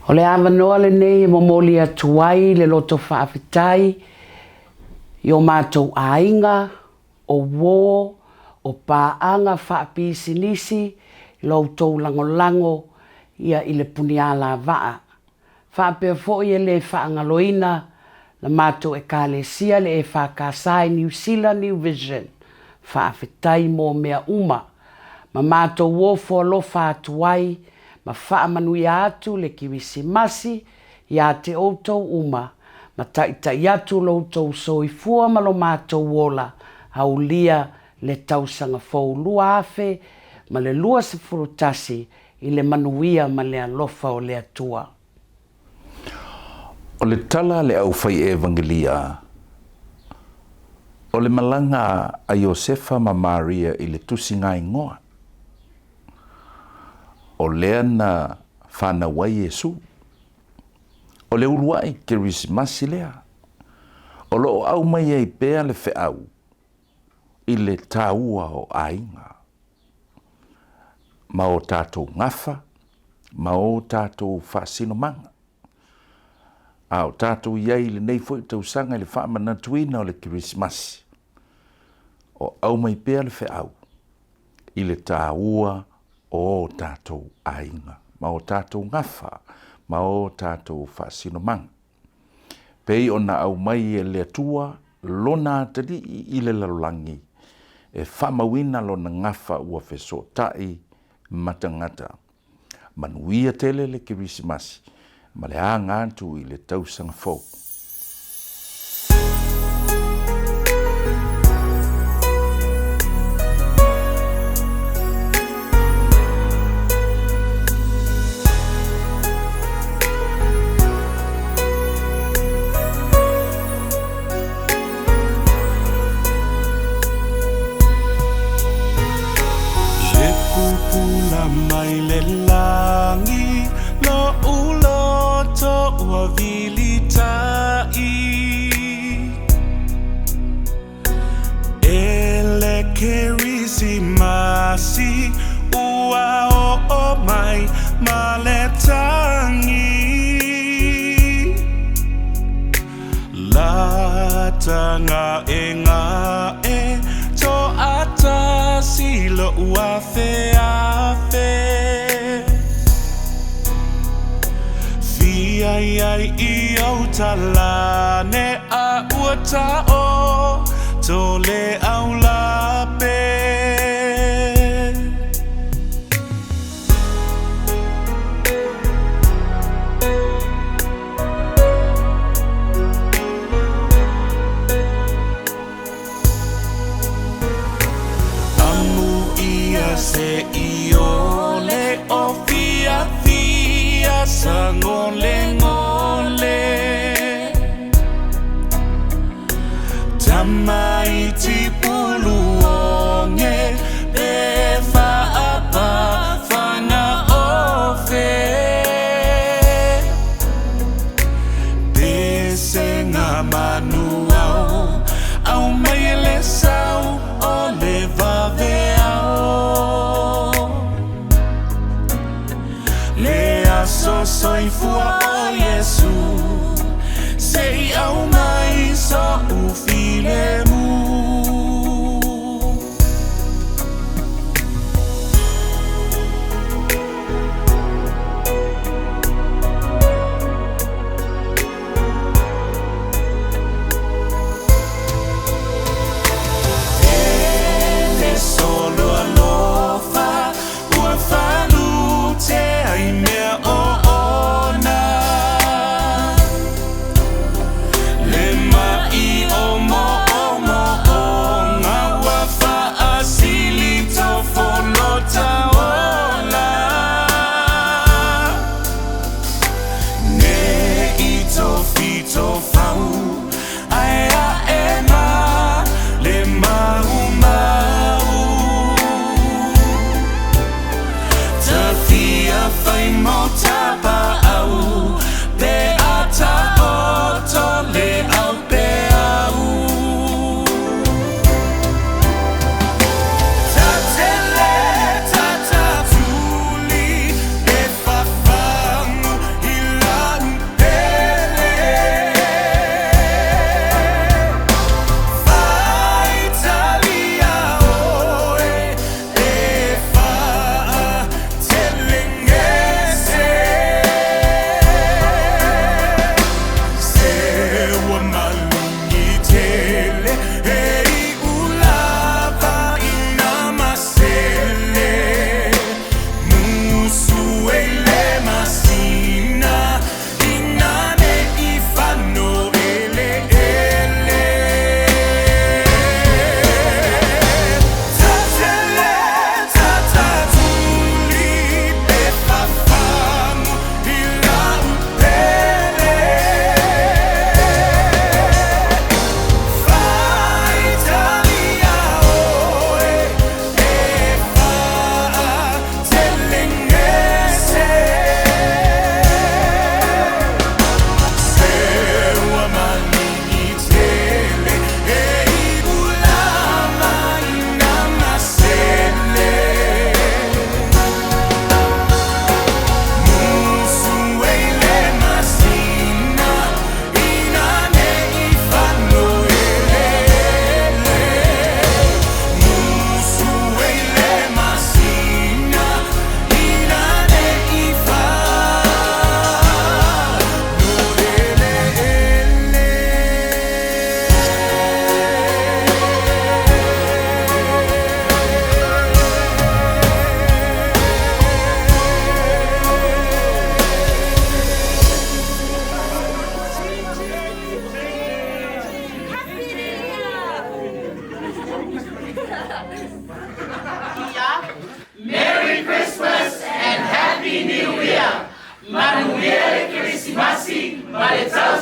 O le awanoa le nei mo moli atu ai le loto whaafetai i o mātou ainga, o wō, o pāanga whaapisinisi, loutou lango ia i le Punialava'a. Whaapea fo'i e le whaangaloina na mātou e kālesia le e whakasai New Zealand New Vision. Whaafetai mō mea uma. Ma mātou wōfo alofa atu ai, ma whaamanuia atu le Kerisimasi ia te outou uma, ma taʻitaʻi atu loutou soifua ma lo mātou wola, aulia le tausanga foulua afe, ma le 2 i le manuia ma le alofa o le atua. O le tala le aufai evangelia, o le malanga a Iosefa ma Maria i le tusinga ingoa. O lea na whanawai Iesu. O le uruai Kerisimasi lea. O lo aumai ei pea le fe'au i le tāua o ainga. Ma o tātou ngafa, ma o tātou whasinomanga. A o tātou iai le nei fwoi tausanga i le whaamanatuina o le Kerisimasi. O aumai pea le fe'au i le tāua o tātou ainga, ma o tātou ngafa, ma o tātou whasinomanga. Pei o na aumai e le atua, lona atari i le lalulangi, e whamawina lona ngafa ua whesotai matangata. Manuia tele le Kerisimasi, ma le āngātu i le tausanga fau. Mai le langi lo loto wa vilita'i ele Kerisimasi ua o aumai ma le tangi Lāta ngā e to atasi lo afeafe fiafia i tala-ane a o to le aulape Amu'ia se iole o fiafia sāgolegole Tamaiti pulu e whaapa fana'ofe Pesega mānu aumai le sau o le vaveao soifua o Iesu sei aumai so fīlēmū ele solo alofa ua whanute ai mea o Manuia le Kerisimasi, ma le tau